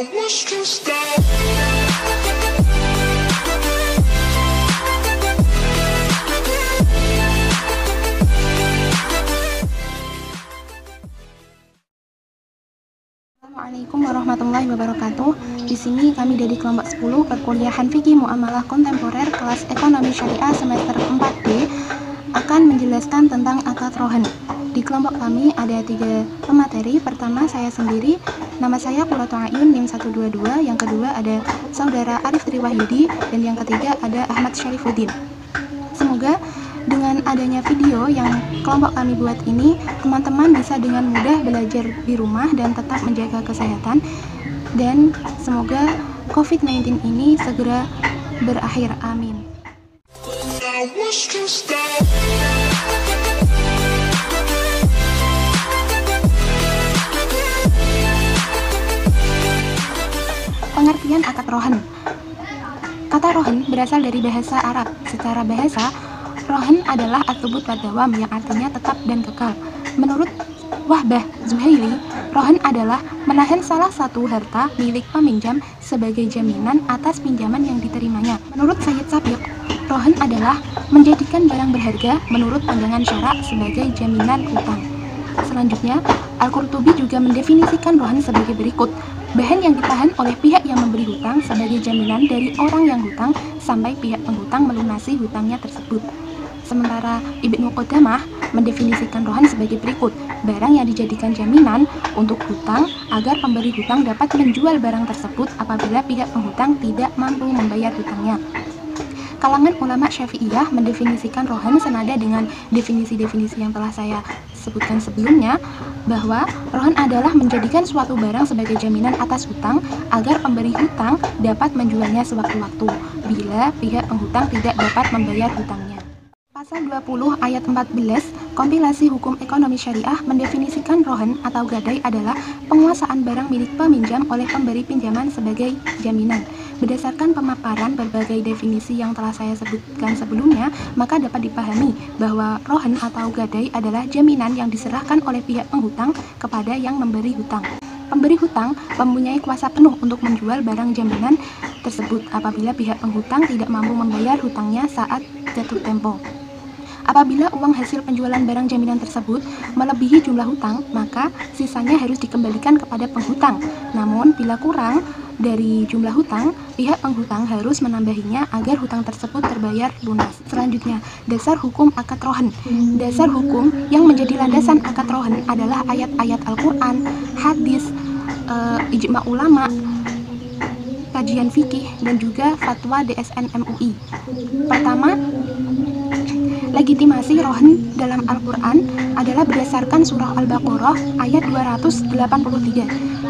Assalamualaikum warahmatullahi wabarakatuh. Di sini kami dari kelompok 10 perkuliahan Fikih Muamalah Kontemporer kelas Ekonomi Syariah semester 4B akan menjelaskan tentang akad rohan. Di kelompok kami ada 3 pemateri. Pertama saya sendiri, nama saya Qurratu A'yun NIM 122. Yang kedua ada saudara Arif Triwahyudi, dan yang ketiga ada Ahmad Syarifuddin. Semoga dengan adanya video yang kelompok kami buat ini, teman-teman bisa dengan mudah belajar di rumah dan tetap menjaga kesehatan, dan semoga COVID-19 ini segera berakhir. Amin. Pengertian akad rohan. Kata rohan berasal dari bahasa Arab. Secara bahasa, rohan adalah at-thubut wa dawam, yang artinya tetap dan kekal. Menurut Wahbah Zuhaili, rohan adalah menahan salah satu harta milik peminjam sebagai jaminan atas pinjaman yang diterimanya. Menurut Sayyid Sabiq, rohan adalah menjadikan barang berharga menurut pandangan syarak sebagai jaminan hutang. Selanjutnya, Al-Qurtubi juga mendefinisikan rohan sebagai berikut: bahan yang ditahan oleh pihak yang memberi hutang sebagai jaminan dari orang yang hutang sampai pihak penghutang melunasi hutangnya tersebut. Sementara Ibnu Qudamah mendefinisikan rohan sebagai berikut: barang yang dijadikan jaminan untuk hutang agar pemberi hutang dapat menjual barang tersebut apabila pihak penghutang tidak mampu membayar hutangnya. Kalangan ulama Syafi'iyah mendefinisikan rohan senada dengan definisi-definisi yang telah saya sebutkan sebelumnya, bahwa rohan adalah menjadikan suatu barang sebagai jaminan atas hutang agar pemberi hutang dapat menjualnya sewaktu-waktu bila pihak penghutang tidak dapat membayar hutangnya. Pasal 20 ayat 14 kompilasi hukum ekonomi syariah mendefinisikan rohan atau gadai adalah penguasaan barang milik peminjam oleh pemberi pinjaman sebagai jaminan. Berdasarkan pemaparan berbagai definisi yang telah saya sebutkan sebelumnya, maka dapat dipahami bahwa rohan atau gadai adalah jaminan yang diserahkan oleh pihak penghutang kepada yang memberi hutang. Pemberi hutang mempunyai kuasa penuh untuk menjual barang jaminan tersebut apabila pihak penghutang tidak mampu membayar hutangnya saat jatuh tempo. Apabila uang hasil penjualan barang jaminan tersebut melebihi jumlah hutang, maka sisanya harus dikembalikan kepada penghutang. Namun, bila kurang dari jumlah hutang, pihak penghutang harus menambahinya agar hutang tersebut terbayar lunas. Selanjutnya, dasar hukum akad rohan. Dasar hukum yang menjadi landasan akad rohan adalah ayat-ayat Al-Quran, hadis, ijma ulama, kajian fikih, dan juga fatwa DSN MUI. Pertama, legitimasi rohan dalam Al-Quran adalah berdasarkan surah Al-Baqarah ayat 283.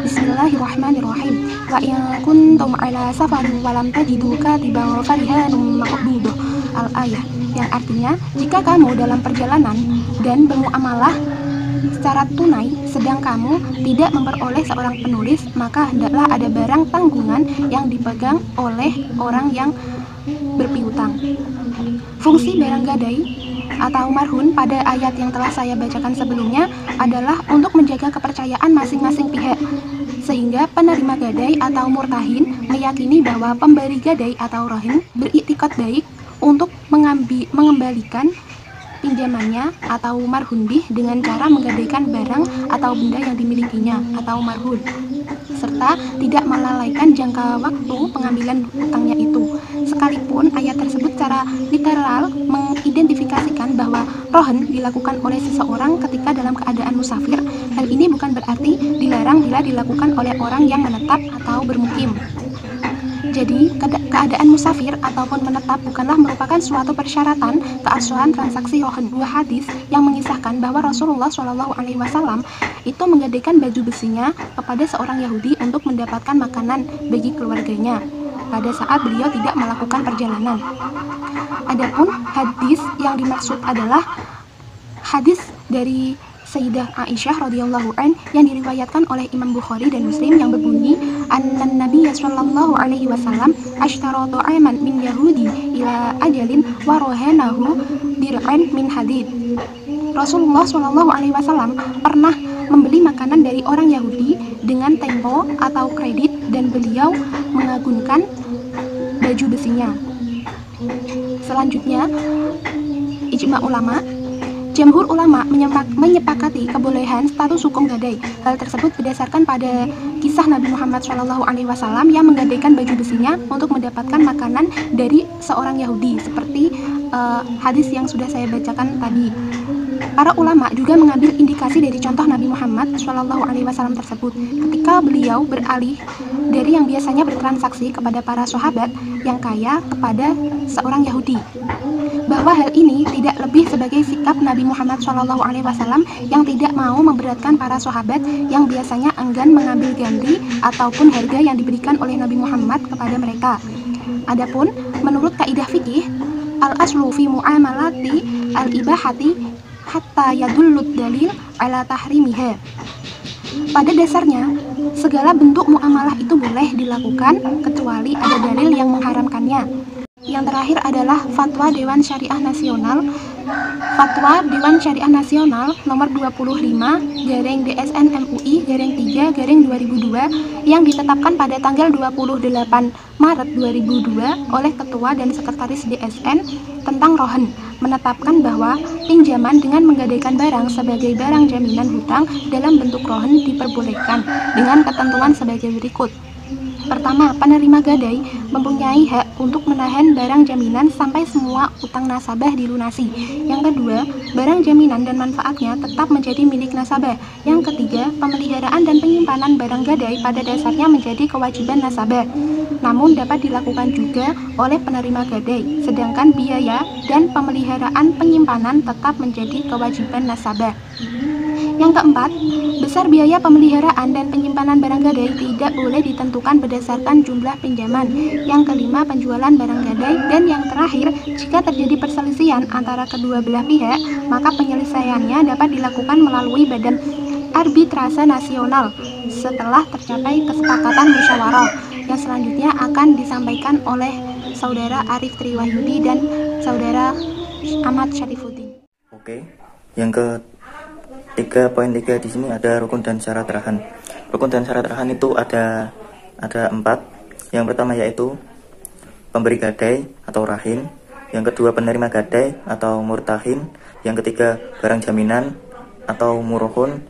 Bismillahirrahmanirrahim. Wa in kuntum ala safarin wa lam tajidu katiban farihanum maqbudah. Al-ayah, yang artinya, jika kamu dalam perjalanan dan bermuamalah secara tunai sedang kamu tidak memperoleh seorang penulis, maka hendaklah ada barang tanggungan yang dipegang oleh orang yang berpiutang. Fungsi barang gadai atau marhun pada ayat yang telah saya bacakan sebelumnya adalah untuk menjaga kepercayaan masing-masing pihak, sehingga penerima gadai atau murtahin meyakini bahwa pemberi gadai atau rohin beriktikad baik untuk mengembalikan pinjamannya atau marhun bih dengan cara menggadaikan barang atau benda yang dimilikinya atau marhun, serta tidak melalaikan jangka waktu pengambilan hutangnya itu. Sekalipun ayat tersebut secara literal mengidentifikasikan bahwa rohan dilakukan oleh seseorang ketika dalam keadaan musafir, hal ini bukan berarti dilarang bila dilakukan oleh orang yang menetap atau bermukim. Jadi, keadaan musafir ataupun menetap bukanlah merupakan suatu persyaratan keabsahan transaksi rohan. Dua hadis yang mengisahkan bahwa Rasulullah SAW itu menggadaikan baju besinya kepada seorang Yahudi untuk mendapatkan makanan bagi keluarganya pada saat beliau tidak melakukan perjalanan. Adapun hadis yang dimaksud adalah hadis dari Sayyidah Aisyah radhiyallahu an yang diriwayatkan oleh Imam Bukhari dan Muslim yang berbunyi, annan Nabiy sallallahu alaihi wasallam ashtara ta'aman min Yahudi ila ajalin wa rahanahu dir'an min hadid. Rasulullah sallallahu alaihi wasallam pernah membeli makanan dari orang Yahudi dengan tempo atau kredit, dan beliau mengagunkan baju besinya. Selanjutnya, ijma ulama. Jamhur ulama menyepakati kebolehan status hukum gadai. Hal tersebut berdasarkan pada kisah Nabi Muhammad SAW yang menggadaikan baju besinya untuk mendapatkan makanan dari seorang Yahudi, seperti hadis yang sudah saya bacakan tadi. Para ulama juga mengambil indikasi dari contoh Nabi Muhammad SAW tersebut ketika beliau beralih dari yang biasanya bertransaksi kepada para sahabat yang kaya kepada seorang Yahudi, bahwa hal ini tidak lebih sebagai sikap Nabi Muhammad SAW yang tidak mau memberatkan para sahabat yang biasanya enggan mengambil ganti ataupun harga yang diberikan oleh Nabi Muhammad kepada mereka. Adapun menurut kaidah fikih, al-aslu fi mu'amalati al-ibahati hatta yadullud dalil ala tahrimiha. Pada dasarnya, segala bentuk muamalah itu boleh dilakukan kecuali ada dalil yang mengharamkannya. Yang terakhir adalah Fatwa Dewan Syariah Nasional. Fatwa Dewan Syariah Nasional nomor 25/DSN MUI 3/2002 yang ditetapkan pada tanggal 28 Maret 2002 oleh Ketua dan Sekretaris DSN tentang rohen, menetapkan bahwa pinjaman dengan menggadaikan barang sebagai barang jaminan hutang dalam bentuk rohen diperbolehkan dengan ketentuan sebagai berikut. Pertama, penerima gadai mempunyai hak untuk menahan barang jaminan sampai semua utang nasabah dilunasi. Yang kedua, barang jaminan dan manfaatnya tetap menjadi milik nasabah. Yang ketiga, pemeliharaan dan penyimpanan barang gadai pada dasarnya menjadi kewajiban nasabah, namun dapat dilakukan juga oleh penerima gadai, sedangkan biaya dan pemeliharaan penyimpanan tetap menjadi kewajiban nasabah. Yang keempat, besar biaya pemeliharaan dan penyimpanan barang gadai tidak boleh ditentukan berdasarkan jumlah pinjaman. Yang kelima, penjualan barang gadai. Dan yang terakhir, jika terjadi perselisihan antara kedua belah pihak, maka penyelesaiannya dapat dilakukan melalui badan arbitrase nasional setelah tercapai kesepakatan musyawarah, yang selanjutnya akan disampaikan oleh Saudara Arif Triwahyudi dan Saudara Ahmad Syarifuddin. Oke, yang ke 3.3 di sini ada rukun dan syarat rahan. Rukun dan syarat rahan itu ada 4. Yang pertama yaitu pemberi gadai atau rahin. Yang kedua penerima gadai atau murtahin. Yang ketiga barang jaminan atau murhun.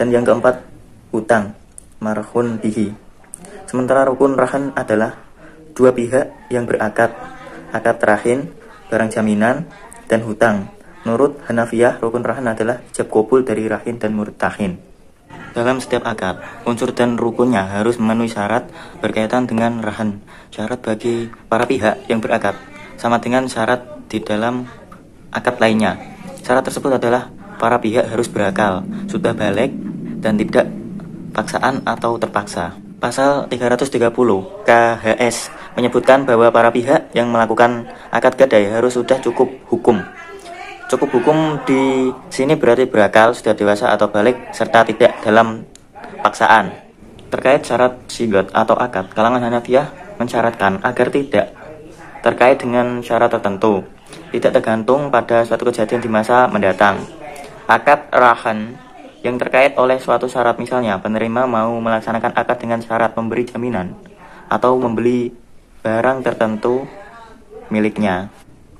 Dan yang keempat hutang, marhun bihi. Sementara rukun rahan adalah dua pihak yang berakad, akad rahin, barang jaminan, dan hutang. Menurut Hanafiyah, rukun rahan adalah ijab kabul dari rahin dan murtahin. Dalam setiap akad, unsur dan rukunnya harus memenuhi syarat berkaitan dengan rahan. Syarat bagi para pihak yang berakad sama dengan syarat di dalam akad lainnya. Syarat tersebut adalah para pihak harus berakal, sudah balik, dan tidak paksaan atau terpaksa. Pasal 330 KHS menyebutkan bahwa para pihak yang melakukan akad gadai harus sudah cukup hukum. Cukup hukum di sini berarti berakal, sudah dewasa atau balik, serta tidak dalam paksaan. Terkait syarat sigot atau akad, kalangan Hanafiyah mensyaratkan agar tidak terkait dengan syarat tertentu, tidak tergantung pada suatu kejadian di masa mendatang. Akad rahan yang terkait oleh suatu syarat, misalnya penerima mau melaksanakan akad dengan syarat memberi jaminan atau membeli barang tertentu miliknya.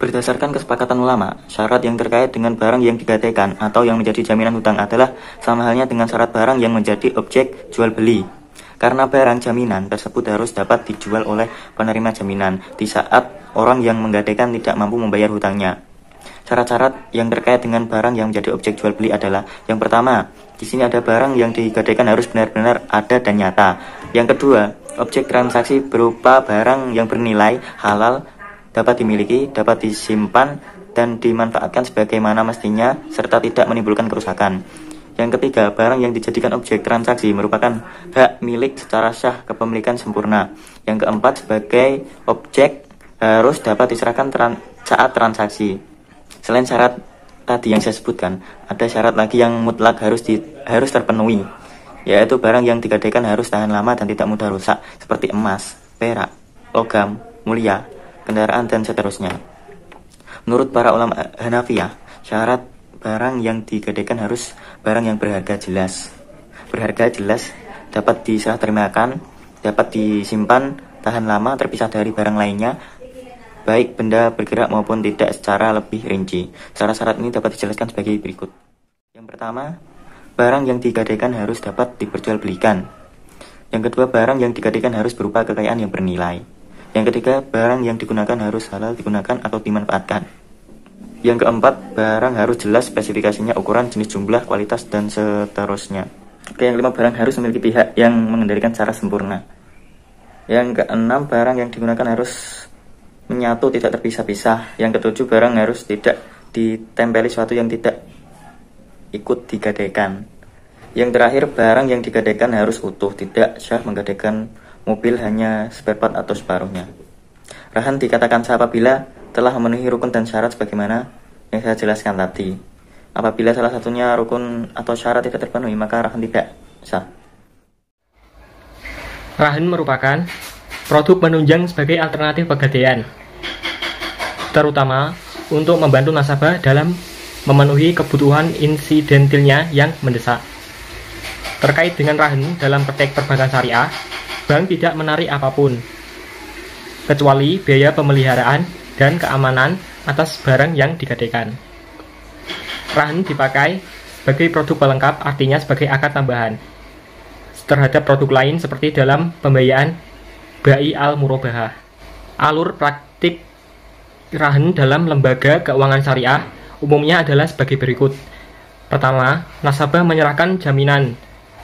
Berdasarkan kesepakatan ulama, syarat yang terkait dengan barang yang digadaikan atau yang menjadi jaminan hutang adalah sama halnya dengan syarat barang yang menjadi objek jual beli. Karena barang jaminan tersebut harus dapat dijual oleh penerima jaminan di saat orang yang menggadaikan tidak mampu membayar hutangnya. Syarat-syarat yang terkait dengan barang yang menjadi objek jual beli adalah: yang pertama, di sini ada barang yang digadaikan harus benar-benar ada dan nyata. Yang kedua, objek transaksi berupa barang yang bernilai halal, dapat dimiliki, dapat disimpan, dan dimanfaatkan sebagaimana mestinya, serta tidak menimbulkan kerusakan. Yang ketiga, barang yang dijadikan objek transaksi merupakan hak milik secara sah kepemilikan sempurna. Yang keempat, sebagai objek harus dapat diserahkan saat transaksi. Selain syarat tadi yang saya sebutkan, ada syarat lagi yang mutlak harus terpenuhi, yaitu barang yang digadaikan harus tahan lama dan tidak mudah rusak, seperti emas, perak, logam mulia, kendaraan, dan seterusnya. Menurut para ulama Hanafiyah, syarat barang yang digadaikan harus barang yang berharga jelas. Berharga jelas dapat diserah terimakan, dapat disimpan tahan lama, terpisah dari barang lainnya, baik benda bergerak maupun tidak, secara lebih rinci. Syarat-syarat ini dapat dijelaskan sebagai berikut. Yang pertama, barang yang digadaikan harus dapat diperjualbelikan. Yang kedua, barang yang digadaikan harus berupa kekayaan yang bernilai. Yang ketiga, barang yang digunakan harus halal digunakan atau dimanfaatkan. Yang keempat, barang harus jelas spesifikasinya, ukuran, jenis, jumlah, kualitas, dan seterusnya. Oke, yang kelima, barang harus memiliki pihak yang mengendalikan secara sempurna. Yang keenam, barang yang digunakan harus menyatu, tidak terpisah-pisah. Yang ketujuh, barang harus tidak ditempeli sesuatu yang tidak ikut digadaikan. Yang terakhir, barang yang digadaikan harus utuh, tidak syah menggadaikan mobil hanya spare part atau separuhnya. Rahan dikatakan sah apabila telah memenuhi rukun dan syarat sebagaimana yang saya jelaskan tadi. Apabila salah satunya rukun atau syarat tidak terpenuhi, maka rahan tidak sah. Rahan merupakan produk penunjang sebagai alternatif pegadaian, terutama untuk membantu nasabah dalam memenuhi kebutuhan insidentilnya yang mendesak. Terkait dengan rahan dalam praktek perbankan syariah, bank tidak menarik apapun, kecuali biaya pemeliharaan dan keamanan atas barang yang digadaikan. Rahan dipakai sebagai produk pelengkap, artinya sebagai akad tambahan terhadap produk lain seperti dalam pembiayaan bai al-murabahah. Alur praktik rahan dalam lembaga keuangan syariah umumnya adalah sebagai berikut. Pertama, nasabah menyerahkan jaminan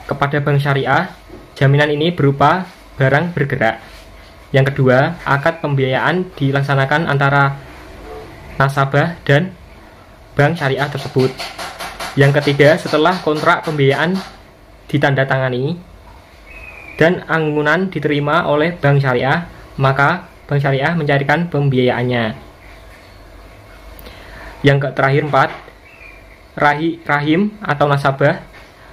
kepada bank syariah. Jaminan ini berupa barang bergerak. Yang kedua, akad pembiayaan dilaksanakan antara nasabah dan bank syariah tersebut. Yang ketiga, setelah kontrak pembiayaan ditandatangani dan anggunan diterima oleh bank syariah, maka bank syariah mencairkan pembiayaannya. Yang terakhir, 4, rahim atau nasabah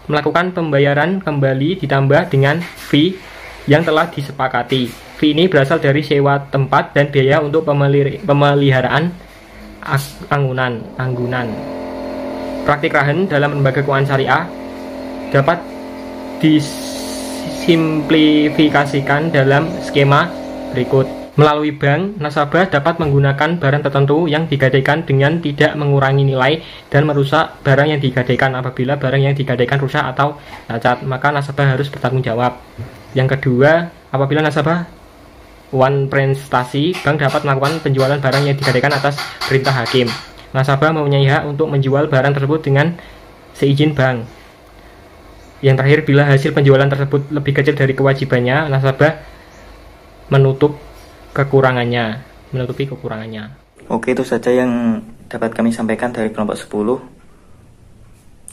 melakukan pembayaran kembali ditambah dengan fee yang telah disepakati. Fee ini berasal dari sewa tempat dan biaya untuk pemeliharaan anggunan. Praktik rahan dalam lembaga keuangan syariah dapat disimplifikasikan dalam skema berikut. Melalui bank, nasabah dapat menggunakan barang tertentu yang digadaikan dengan tidak mengurangi nilai dan merusak barang yang digadaikan. Apabila barang yang digadaikan rusak atau cacat, maka nasabah harus bertanggung jawab. Yang kedua, apabila nasabah one prestasi, bank dapat melakukan penjualan barang yang digadaikan atas perintah hakim. Nasabah mempunyai hak untuk menjual barang tersebut dengan seizin bank. Yang terakhir, bila hasil penjualan tersebut lebih kecil dari kewajibannya, nasabah menutupi kekurangannya. Oke, itu saja yang dapat kami sampaikan dari kelompok 10.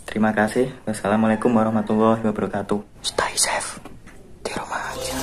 Terima kasih. Wassalamualaikum warahmatullahi wabarakatuh. Stay safe di rumah aja.